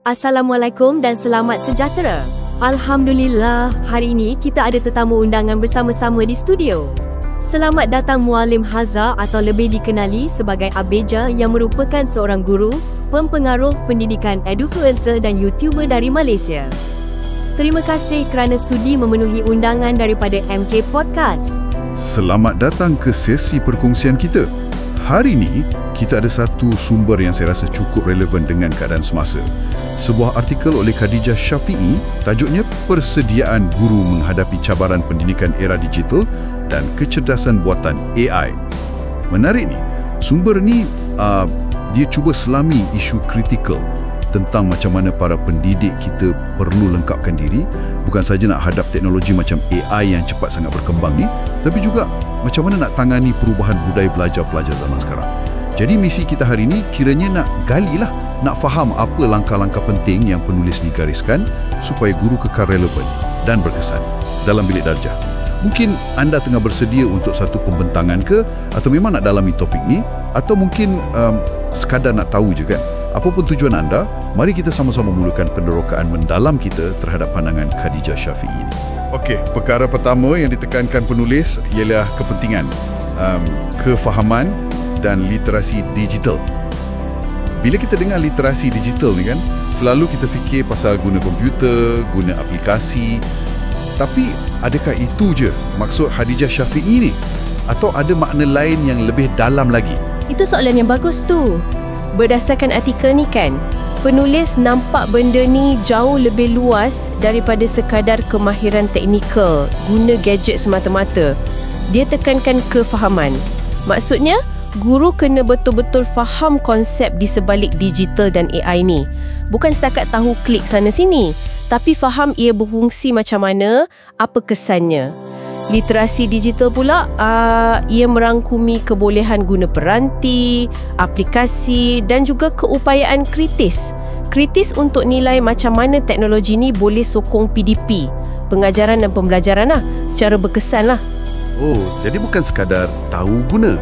Assalamualaikum dan selamat sejahtera. Alhamdulillah, hari ini kita ada tetamu undangan bersama-sama di studio. Selamat datang Muallim Haza atau lebih dikenali sebagai Abeja yang merupakan seorang guru, pempengaruh pendidikan, edufluencer dan YouTuber dari Malaysia. Terima kasih kerana sudi memenuhi undangan daripada MK Podcast. Selamat datang ke sesi perkongsian kita. Hari ini, kita ada satu sumber yang saya rasa cukup relevan dengan keadaan semasa. Sebuah artikel oleh Khadijah Syafi'i, tajuknya Persediaan Guru Menghadapi Cabaran Pendidikan Era Digital dan Kecerdasan Buatan AI. Menarik ni, sumber ni dia cuba selami isu kritikal tentang macam mana para pendidik kita perlu lengkapkan diri, bukan saja nak hadap teknologi macam AI yang cepat sangat berkembang ni, tapi juga macam mana nak tangani perubahan budaya belajar pelajar zaman sekarang. Jadi misi kita hari ini kiranya nak galilah, nak faham apa langkah-langkah penting yang penulis ni gariskan supaya guru kekal relevan dan berkesan dalam bilik darjah. Mungkin anda tengah bersedia untuk satu pembentangan ke, atau memang nak dalami topik ni, atau mungkin sekadar nak tahu je kan. Apapun tujuan anda, mari kita sama-sama mulakan penderokaan mendalam kita terhadap pandangan Khadijah Syafi'i ini. Okey, perkara pertama yang ditekankan penulis ialah kepentingan kefahaman dan literasi digital. Bila kita dengar literasi digital ni kan, selalu kita fikir pasal guna komputer, guna aplikasi. Tapi adakah itu je maksud Khadijah Syafi'i ni? Atau ada makna lain yang lebih dalam lagi? Itu soalan yang bagus tu. Berdasarkan artikel ni kan, penulis nampak benda ni jauh lebih luas daripada sekadar kemahiran teknikal, guna gadget semata-mata. Dia tekankan kefahaman. Maksudnya, guru kena betul-betul faham konsep di sebalik digital dan AI ni. Bukan setakat tahu klik sana sini, tapi faham ia berfungsi macam mana, apa kesannya. Literasi digital pula, ia merangkumi kebolehan guna peranti, aplikasi dan juga keupayaan kritis. Kritis untuk nilai macam mana teknologi ni boleh sokong PDP, pengajaran dan pembelajaran lah, secara berkesan lah. Oh, jadi bukan sekadar tahu guna,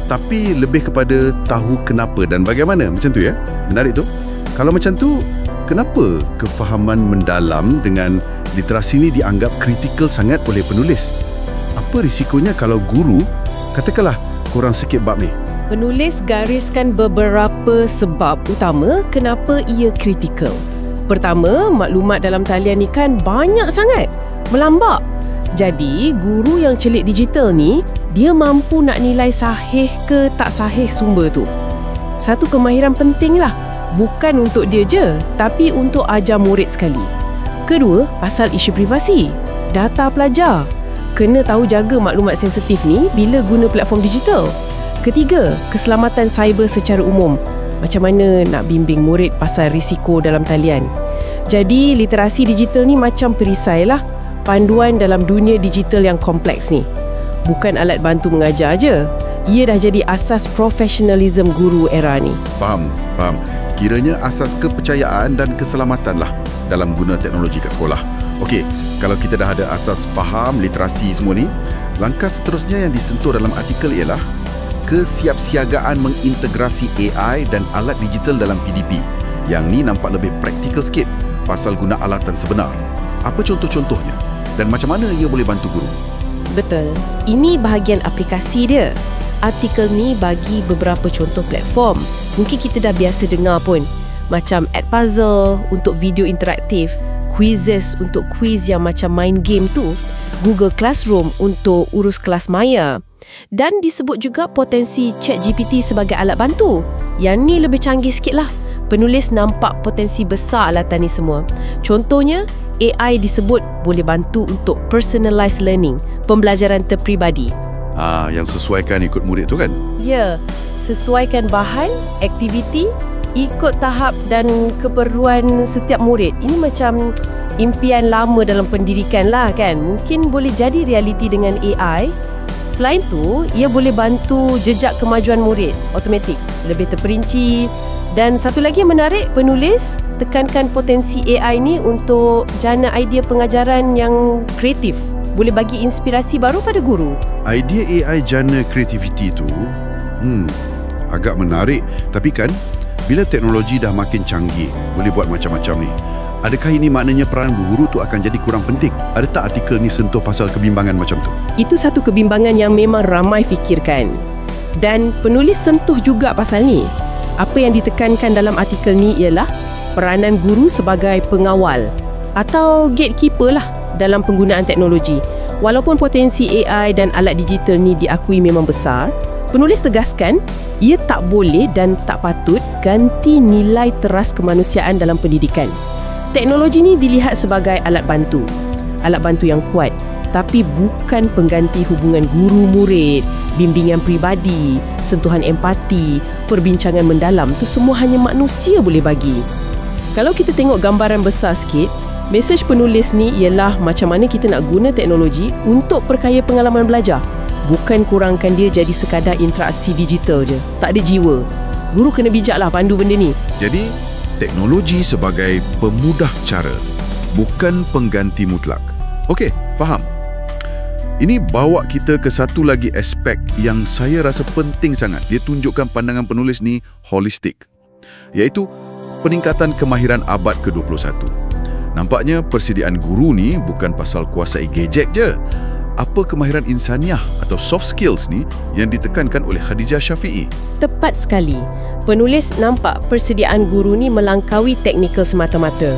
tapi lebih kepada tahu kenapa dan bagaimana. Macam tu ya? Menarik tu. Kalau macam tu, kenapa kefahaman mendalam dengan literasi ni dianggap kritikal sangat oleh penulis? Apa risikonya kalau guru, katakanlah, kurang sikit bab ni? Penulis gariskan beberapa sebab utama kenapa ia kritikal. Pertama, maklumat dalam talian ni kan banyak sangat, melambak. Jadi, guru yang celik digital ni, dia mampu nak nilai sahih ke tak sahih sumber tu. Satu kemahiran penting lah, bukan untuk dia je, tapi untuk ajar murid sekali. Kedua, pasal isu privasi, data pelajar. Kena tahu jaga maklumat sensitif ni bila guna platform digital. Ketiga, keselamatan cyber secara umum. Macam mana nak bimbing murid pasal risiko dalam talian. Jadi, literasi digital ni macam perisai lah, panduan dalam dunia digital yang kompleks ni. Bukan alat bantu mengajar je. Ia dah jadi asas profesionalism guru era ni. Faham. Kiranya asas kepercayaan dan keselamatan lah dalam guna teknologi kat sekolah. Okey, kalau kita dah ada asas faham, literasi semua ni, langkah seterusnya yang disentuh dalam artikel ialah kesiapsiagaan mengintegrasi AI dan alat digital dalam PDP. Yang ni nampak lebih praktikal sikit pasal guna alatan sebenar. Apa contoh-contohnya dan macam mana ia boleh bantu guru? Betul. Ini bahagian aplikasi dia. Artikel ni bagi beberapa contoh platform. Mungkin kita dah biasa dengar pun. Macam Edpuzzle untuk video interaktif, Quizzes untuk quiz yang macam main game tu, Google Classroom untuk urus kelas maya. Dan disebut juga potensi ChatGPT sebagai alat bantu. Yang ni lebih canggih sikit lah. Penulis nampak potensi besar alatan ni semua. Contohnya, AI disebut boleh bantu untuk personalized learning, pembelajaran terpribadi. Yang sesuaikan ikut murid tu kan? Ya, sesuaikan bahan, aktiviti, ikut tahap dan keperluan setiap murid. Ini macam impian lama dalam pendidikan lah kan. Mungkin boleh jadi realiti dengan AI. Selain tu, ia boleh bantu jejak kemajuan murid automatik, lebih terperinci. Dan satu lagi yang menarik, penulis tekankan potensi AI ni untuk jana idea pengajaran yang kreatif. Boleh bagi inspirasi baru pada guru. Idea AI jana kreativiti tu agak menarik. Tapi kan, bila teknologi dah makin canggih, boleh buat macam-macam ni, adakah ini maknanya peranan guru tu akan jadi kurang penting? Ada tak artikel ni sentuh pasal kebimbangan macam tu? Itu satu kebimbangan yang memang ramai fikirkan. Dan penulis sentuh juga pasal ni. Apa yang ditekankan dalam artikel ni ialah peranan guru sebagai pengawal atau gatekeeper lah dalam penggunaan teknologi. Walaupun potensi AI dan alat digital ni diakui memang besar, penulis tegaskan ia tak boleh dan tak patut ganti nilai teras kemanusiaan dalam pendidikan. Teknologi ni dilihat sebagai alat bantu yang kuat, tapi bukan pengganti hubungan guru-murid, bimbingan peribadi, sentuhan empati, perbincangan mendalam. Tu semua hanya manusia boleh bagi. Kalau kita tengok gambaran besar sikit, mesej penulis ni ialah macam mana kita nak guna teknologi untuk perkaya pengalaman belajar. Bukan kurangkan dia jadi sekadar interaksi digital je. Tak ada jiwa. Guru kena bijaklah pandu benda ni. Jadi, teknologi sebagai pemudah cara, bukan pengganti mutlak. Okey, faham. Ini bawa kita ke satu lagi aspek yang saya rasa penting sangat. Dia tunjukkan pandangan penulis ni holistik, iaitu peningkatan kemahiran abad ke-21. Nampaknya persediaan guru ni bukan pasal kuasai gadget je. Apa kemahiran insaniah atau soft skills ni yang ditekankan oleh Khadijah Syafiee? Tepat sekali. Penulis nampak persediaan guru ni melangkaui teknikal semata-mata.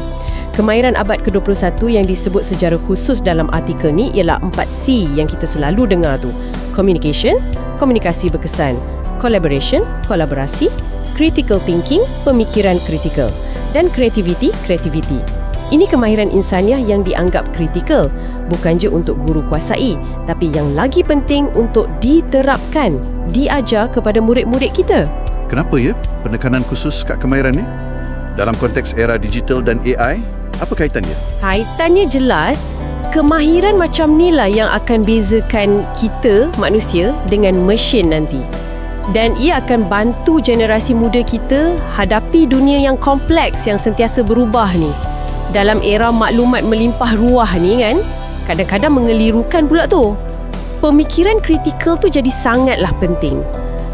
Kemahiran abad ke-21 yang disebut secara khusus dalam artikel ni ialah 4C yang kita selalu dengar tu. Communication, komunikasi berkesan. Collaboration, kolaborasi. Critical thinking, pemikiran kritikal. Dan creativity. Ini kemahiran insaniah yang dianggap kritikal, bukan je untuk guru kuasai, tapi yang lagi penting untuk diterapkan, diajar kepada murid-murid kita. Kenapa ya penekanan khusus kat kemahiran ni? Dalam konteks era digital dan AI, apa kaitannya? Kaitannya jelas. Kemahiran macam ni lah yang akan bezakan kita, manusia, dengan mesin nanti. Dan ia akan bantu generasi muda kita hadapi dunia yang kompleks yang sentiasa berubah ni. Dalam era maklumat melimpah ruah ni kan, kadang-kadang mengelirukan pula tu. Pemikiran kritikal tu jadi sangatlah penting.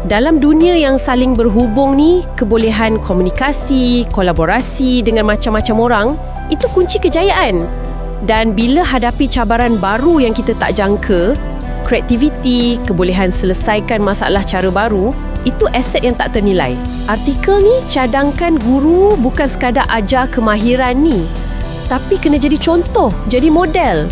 Dalam dunia yang saling berhubung ni, kebolehan komunikasi, kolaborasi dengan macam-macam orang, itu kunci kejayaan. Dan bila hadapi cabaran baru yang kita tak jangka, kreativiti, kebolehan selesaikan masalah cara baru, itu aset yang tak ternilai. Artikel ni cadangkan guru bukan sekadar ajar kemahiran ni, tapi kena jadi contoh, jadi model.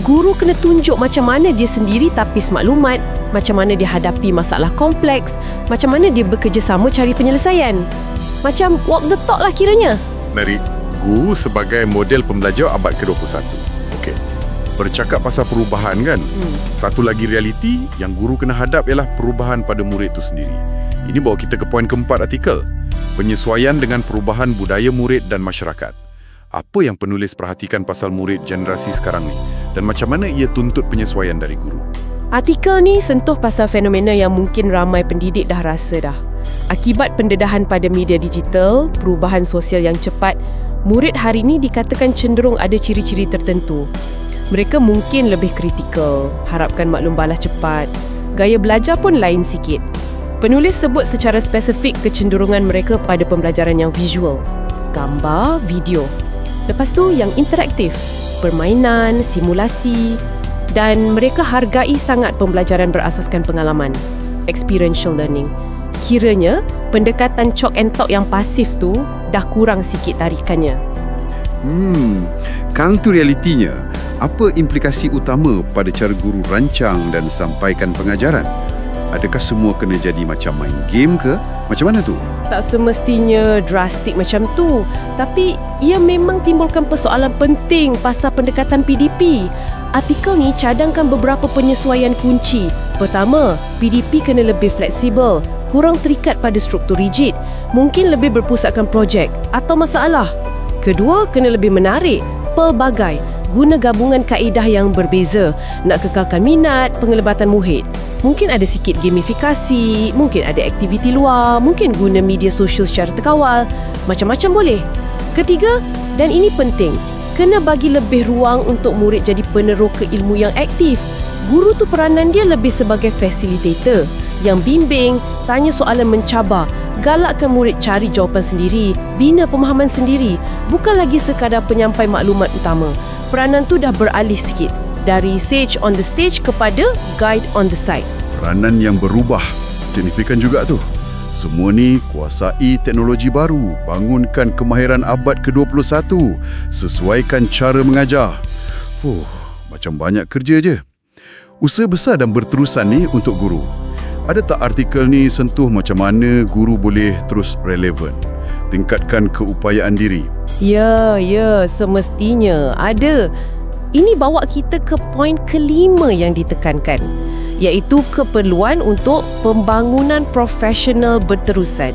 Guru kena tunjuk macam mana dia sendiri tapis maklumat, macam mana dia hadapi masalah kompleks, macam mana dia bekerjasama cari penyelesaian. Macam walk the talk lah kiranya. Dari guru sebagai model pembelajar abad ke-21. Okey. Bercakap pasal perubahan kan? Satu lagi realiti yang guru kena hadap ialah perubahan pada murid itu sendiri. Ini bawa kita ke poin keempat artikel. Penyesuaian dengan perubahan budaya murid dan masyarakat. Apa yang penulis perhatikan pasal murid generasi sekarang ni? Dan macam mana ia tuntut penyesuaian dari guru? Artikel ni sentuh pasal fenomena yang mungkin ramai pendidik dah rasa dah. Akibat pendedahan pada media digital, perubahan sosial yang cepat, murid hari ni dikatakan cenderung ada ciri-ciri tertentu. Mereka mungkin lebih kritikal, harapkan maklum balas cepat. Gaya belajar pun lain sikit. Penulis sebut secara spesifik kecenderungan mereka pada pembelajaran yang visual, gambar, video. Lepas tu yang interaktif, permainan, simulasi, dan mereka hargai sangat pembelajaran berasaskan pengalaman, experiential learning. Kiranya pendekatan chalk and talk yang pasif tu dah kurang sikit tarikannya. Kang tu realitinya. Apa implikasi utama pada cara guru rancang dan sampaikan pengajaran? Adakah semua kena jadi macam main game ke? Macam mana tu? Tak semestinya drastik macam tu, tapi ia memang timbulkan persoalan penting pasal pendekatan PDP. Artikel ni cadangkan beberapa penyesuaian kunci. Pertama, PDP kena lebih fleksibel, kurang terikat pada struktur rigid, mungkin lebih berpusatkan projek atau masalah. Kedua, kena lebih menarik, pelbagai, guna gabungan kaedah yang berbeza, nak kekalkan minat, pengelibatan muhid. Mungkin ada sikit gamifikasi, mungkin ada aktiviti luar, mungkin guna media sosial secara terkawal, macam-macam boleh. Ketiga, dan ini penting, kena bagi lebih ruang untuk murid jadi peneroka ilmu yang aktif. Guru tu peranan dia lebih sebagai facilitator, yang bimbing, tanya soalan mencabar, Galakkan murid cari jawapan sendiri, bina pemahaman sendiri, bukan lagi sekadar penyampai maklumat utama. Peranan tu dah beralih sikit dari sage on the stage kepada guide on the side. Peranan yang berubah signifikan juga tu. Semua ni kuasai teknologi baru, bangunkan kemahiran abad ke-21, sesuaikan cara mengajar. Macam banyak kerja je. Usaha besar dan berterusan ni untuk guru. Ada tak artikel ni sentuh macam mana guru boleh terus relevan, tingkatkan keupayaan diri? Ya, semestinya ada. Ini bawa kita ke poin kelima yang ditekankan, iaitu keperluan untuk pembangunan profesional berterusan.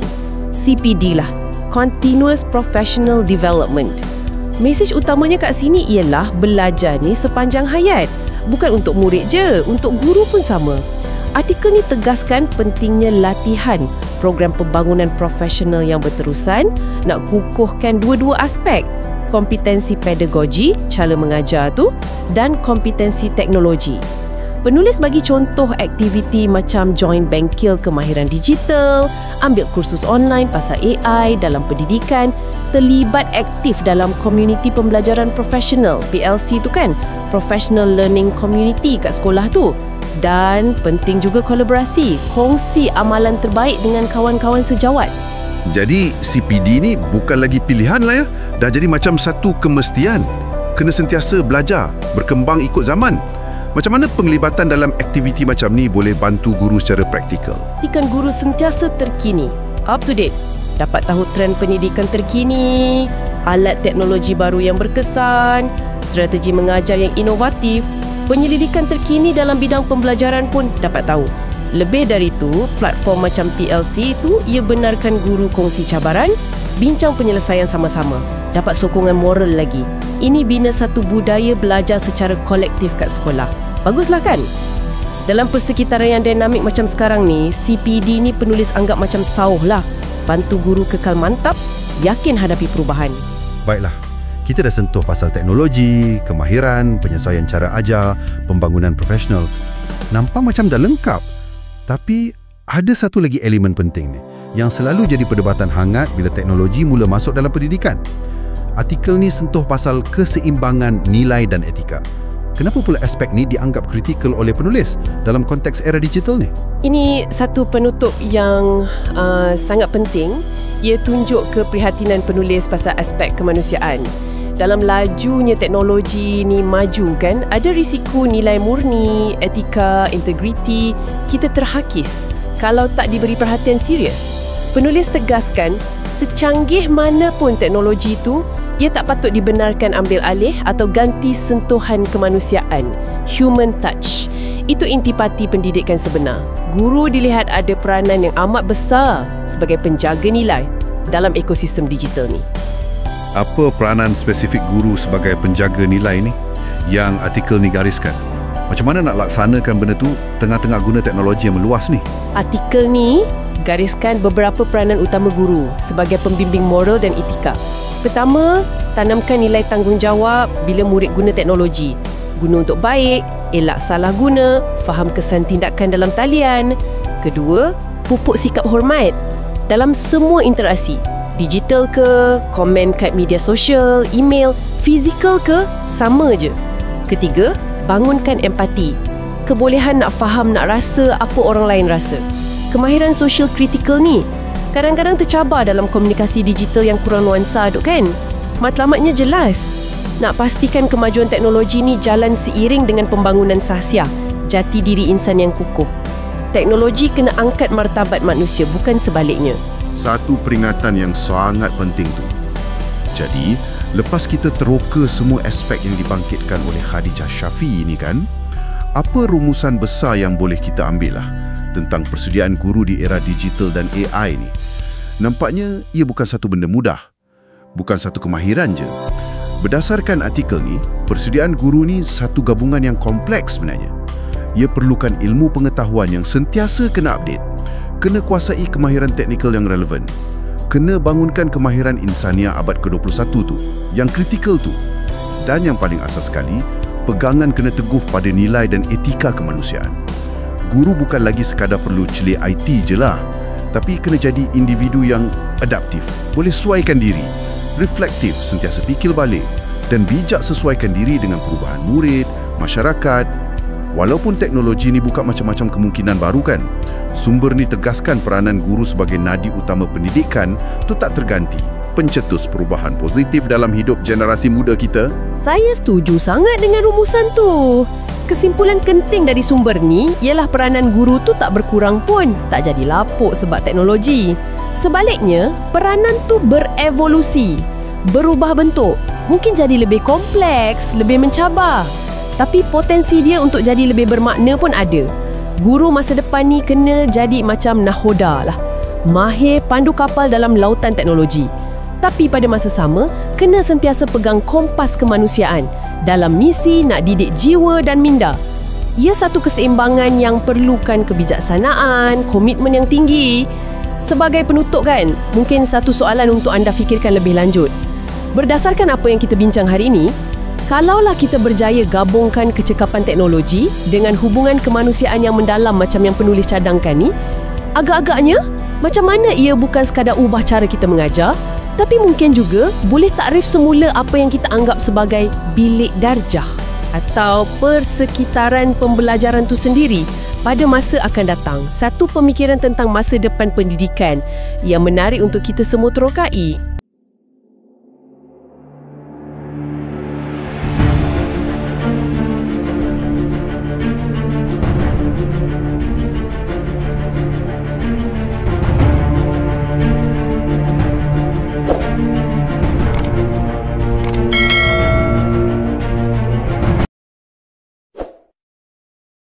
CPD lah, Continuous Professional Development. Mesej utamanya kat sini ialah belajar ni sepanjang hayat. Bukan untuk murid je, untuk guru pun sama. Artikel ni tegaskan pentingnya latihan program pembangunan profesional yang berterusan, nak kukuhkan dua-dua aspek, kompetensi pedagogi, cara mengajar tu, dan kompetensi teknologi. Penulis bagi contoh aktiviti macam join bengkel kemahiran digital, ambil kursus online pasal AI dalam pendidikan, terlibat aktif dalam komuniti pembelajaran profesional, PLC tu kan, Professional Learning Community kat sekolah tu. Dan penting juga kolaborasi, kongsi amalan terbaik dengan kawan-kawan sejawat. Jadi CPD ni bukan lagi pilihan lah ya, dah jadi macam satu kemestian. Kena sentiasa belajar, berkembang ikut zaman. Macam mana penglibatan dalam aktiviti macam ni boleh bantu guru secara praktikal? Pastikan guru sentiasa terkini, up to date, dapat tahu trend pendidikan terkini, alat teknologi baru yang berkesan, strategi mengajar yang inovatif, penyelidikan terkini dalam bidang pembelajaran pun dapat tahu. Lebih dari itu, platform macam TLC itu ia benarkan guru kongsi cabaran, bincang penyelesaian sama-sama, dapat sokongan moral lagi. Ini bina satu budaya belajar secara kolektif kat sekolah. Baguslah kan? Dalam persekitaran yang dinamik macam sekarang ni, CPD ni penulis anggap macam sauh lah. Bantu guru kekal mantap, yakin hadapi perubahan. Baiklah, kita dah sentuh pasal teknologi, kemahiran, penyesuaian cara ajar, pembangunan profesional. Nampak macam dah lengkap. Tapi ada satu lagi elemen penting ni, yang selalu jadi perdebatan hangat bila teknologi mula masuk dalam pendidikan. Artikel ni sentuh pasal keseimbangan nilai dan etika. Kenapa pula aspek ni dianggap kritikal oleh penulis dalam konteks era digital ni? Ini satu penutup yang sangat penting. Ia tunjuk keprihatinan penulis pasal aspek kemanusiaan. Dalam lajunya teknologi ni maju kan, ada risiko nilai murni, etika, integriti kita terhakis kalau tak diberi perhatian serius. Penulis tegaskan, secanggih mana pun teknologi itu, ia tak patut dibenarkan ambil alih atau ganti sentuhan kemanusiaan, human touch. Itu intipati pendidikan sebenar. Guru dilihat ada peranan yang amat besar sebagai penjaga nilai dalam ekosistem digital ni. Apa peranan spesifik guru sebagai penjaga nilai ni yang artikel ni gariskan? Macam mana nak laksanakan benda tu tengah-tengah guna teknologi yang meluas ni? Artikel ni gariskan beberapa peranan utama guru sebagai pembimbing moral dan etika. Pertama, tanamkan nilai tanggungjawab bila murid guna teknologi. Guna untuk baik, elak salah guna, faham kesan tindakan dalam talian. Kedua, pupuk sikap hormat dalam semua interaksi. Digital ke, komen kat media sosial, email, fizikal ke, sama je. Ketiga, bangunkan empati. Kebolehan nak faham, nak rasa apa orang lain rasa. Kemahiran social critical ni kadang-kadang tercabar dalam komunikasi digital yang kurang nuansa tu kan. Matlamatnya jelas. Nak pastikan kemajuan teknologi ni jalan seiring dengan pembangunan sahsiah, jati diri insan yang kukuh. Teknologi kena angkat martabat manusia, bukan sebaliknya. Satu peringatan yang sangat penting tu. Jadi, lepas kita teroka semua aspek yang dibangkitkan oleh Khadijah Syafiee ni kan, apa rumusan besar yang boleh kita ambil lah tentang persediaan guru di era digital dan AI ni? Nampaknya ia bukan satu benda mudah. Bukan satu kemahiran je. Berdasarkan artikel ni, persediaan guru ni satu gabungan yang kompleks sebenarnya. Ia perlukan ilmu pengetahuan yang sentiasa kena update, kena kuasai kemahiran teknikal yang relevan, kena bangunkan kemahiran insaniah abad ke-21 tu, yang kritikal tu. Dan yang paling asas sekali, pegangan kena teguh pada nilai dan etika kemanusiaan. Guru bukan lagi sekadar perlu celik IT je lah. tapi kena jadi individu yang adaptif, boleh sesuaikan diri, reflektif, sentiasa fikir balik dan bijak sesuaikan diri dengan perubahan murid, masyarakat. Walaupun teknologi ni buka macam-macam kemungkinan baru kan, sumber ni tegaskan peranan guru sebagai nadi utama pendidikan tu tak terganti, pencetus perubahan positif dalam hidup generasi muda kita. Saya setuju sangat dengan rumusan tu. Kesimpulan penting dari sumber ni ialah peranan guru tu tak berkurang pun, tak jadi lapuk sebab teknologi. Sebaliknya, peranan tu berevolusi, berubah bentuk, mungkin jadi lebih kompleks, lebih mencabar. Tapi potensi dia untuk jadi lebih bermakna pun ada. Guru masa depan ni kena jadi macam nahoda lah, mahir pandu kapal dalam lautan teknologi. Tapi pada masa sama, kena sentiasa pegang kompas kemanusiaan dalam misi nak didik jiwa dan minda. Ia satu keseimbangan yang perlukan kebijaksanaan, komitmen yang tinggi. Sebagai penutup kan, mungkin satu soalan untuk anda fikirkan lebih lanjut. Berdasarkan apa yang kita bincang hari ini, kalaulah kita berjaya gabungkan kecekapan teknologi dengan hubungan kemanusiaan yang mendalam macam yang penulis cadangkan ni, agak-agaknya macam mana ia bukan sekadar ubah cara kita mengajar, tapi mungkin juga boleh takrif semula apa yang kita anggap sebagai bilik darjah atau persekitaran pembelajaran tu sendiri pada masa akan datang. Satu pemikiran tentang masa depan pendidikan yang menarik untuk kita semua terokai.